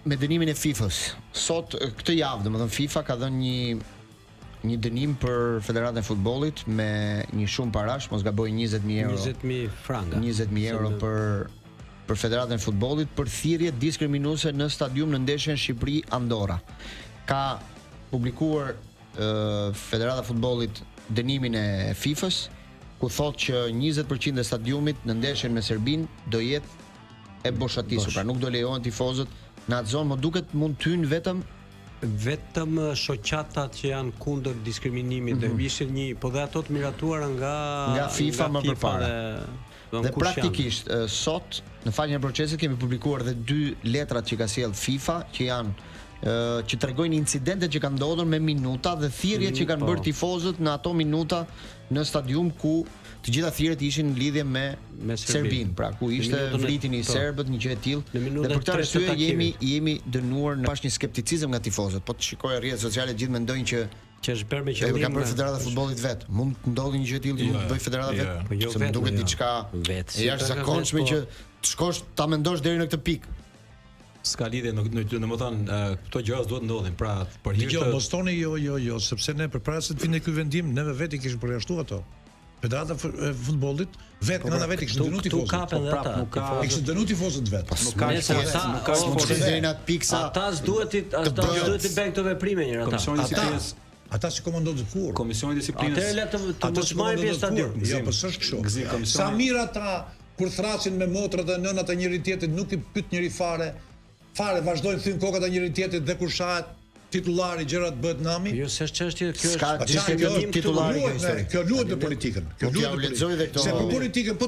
me dënimin e FIFA-s. Sot këtë javë, domethënë FIFA ka dhënë një dënim për Federatën e Futbollit me një shumë parash, mos gaboj 20.000 euro. 20.000 franga. 20.000 euro për Federatën e Futbollit për thirrje diskriminuese në stadium në ndeshjen Shqipëri-Andorra. Ka publikuar Federata e Futbollit dënimin e FIFA-s, ku thotë që 20% e stadiumit në ndeshjen me Serbinë do jetë e boshatisur, pra nuk do lejohen tifozët në atë zonë, më duket mund të hyjnë vetëm shoqatat që janë kundër diskriminimit dhe ishin po dhe ato të miratuara nga FIFA më përpara. Dhe praktikisht sot në faqen e procesit kemi publikuar dhe 2 letrat që ka sjell FIFA që janë që tregojnë incidentet që kanë ndodhur me minuta dhe thirrjet që kanë bërë tifozët në ato minuta në stadium ku të gjitha thirrjet ishin në lidhje me Serbinë, pra ku ishte vritin i serbët, një gjë e tillë. Dhe për këtë arsye jemi dënuar në pas një skepticizëm nga tifozët. Po të shikojë rrjetet sociale gjithë mendojnë që është bërë me qëllim. Ka bërë Federata e Futbollit vet. Mund të ndodhë një gjë e tillë që bëj Federata vet. Po jo vetë. Duket diçka jashtëzakonshme që të shkosh ta mendosh deri në këtë pikë. Ska lidhje, domethënë këto gjëra duhet ndodhin. Pra, për hir të Bostoni jo, sepse ne përpara se të vinë ky vendim, neve vetë kishim përjashtuar ato. Federata e Futbollit vetë nga vetë kishte dënuar tifozët. Kishte dënuar tifozët vetë. Nuk ka sponsor deri në atë pikë sa ata duhet të bëjnë këto veprime njëra ata. Ata si komandon kur? Komisioni i disiplinës. Atëherë të mos marrin pjesë stadium. Jo, po s'është kështu. Sa mirë ata kur thrasin me motrat dhe nënat e njëri tjetrit nuk i pyet njëri fare. Fare vazhdojnë thyn kokat e njëri tjetrit dhe kur shahet titullari gjërat bëhet nami. Jo, s'është çështje, kjo është titullari kjo luhet në politikën. Kjo luhet në se për politikën po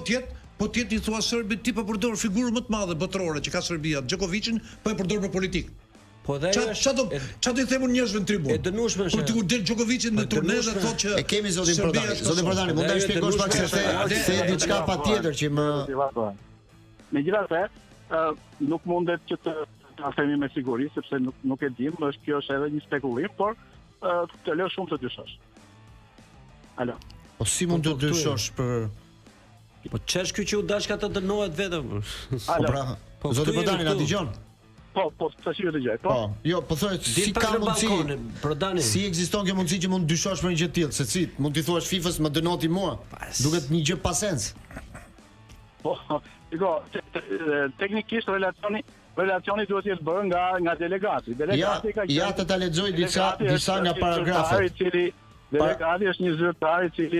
tjetë i thua Serbit ti po përdor figurë më të madhe botërore që ka Serbia, Djokovicin po e përdor për politikë. Po dhe çfarë do i themun njerëzve në tribunë? E dënueshme është. Kur ti del Djokovicin në turne dhe thotë që e kemi zotin Prodani. Zotin Prodani, mund ta shpjegosh pak se diçka patjetër që më megjithatë, nuk mundet që të themi me siguri sepse nuk e dim, kjo është edhe një spekulim, por të lë shumë të dyshosh. Alo. Po si mund të dyshosh për Po ç'është ky që u dash ka të dënohet vetëm? Po zoti Prodani na dëgjon? Po, tash ju dëgjoj. Po, jo, po thonë si ka mundësi. Si ekziston kjo mundësi që mund të dyshosh për një gjë të tillë, se si mund t'i thuash FIFA-s më dënoti mua. Duket një gjë pa sens. Po, teknikisht relacioni duhet të jetë bërë nga delegati. Delegati ka ja të ta lexoj disa nga paragrafe. Delegati është një zyrtar i cili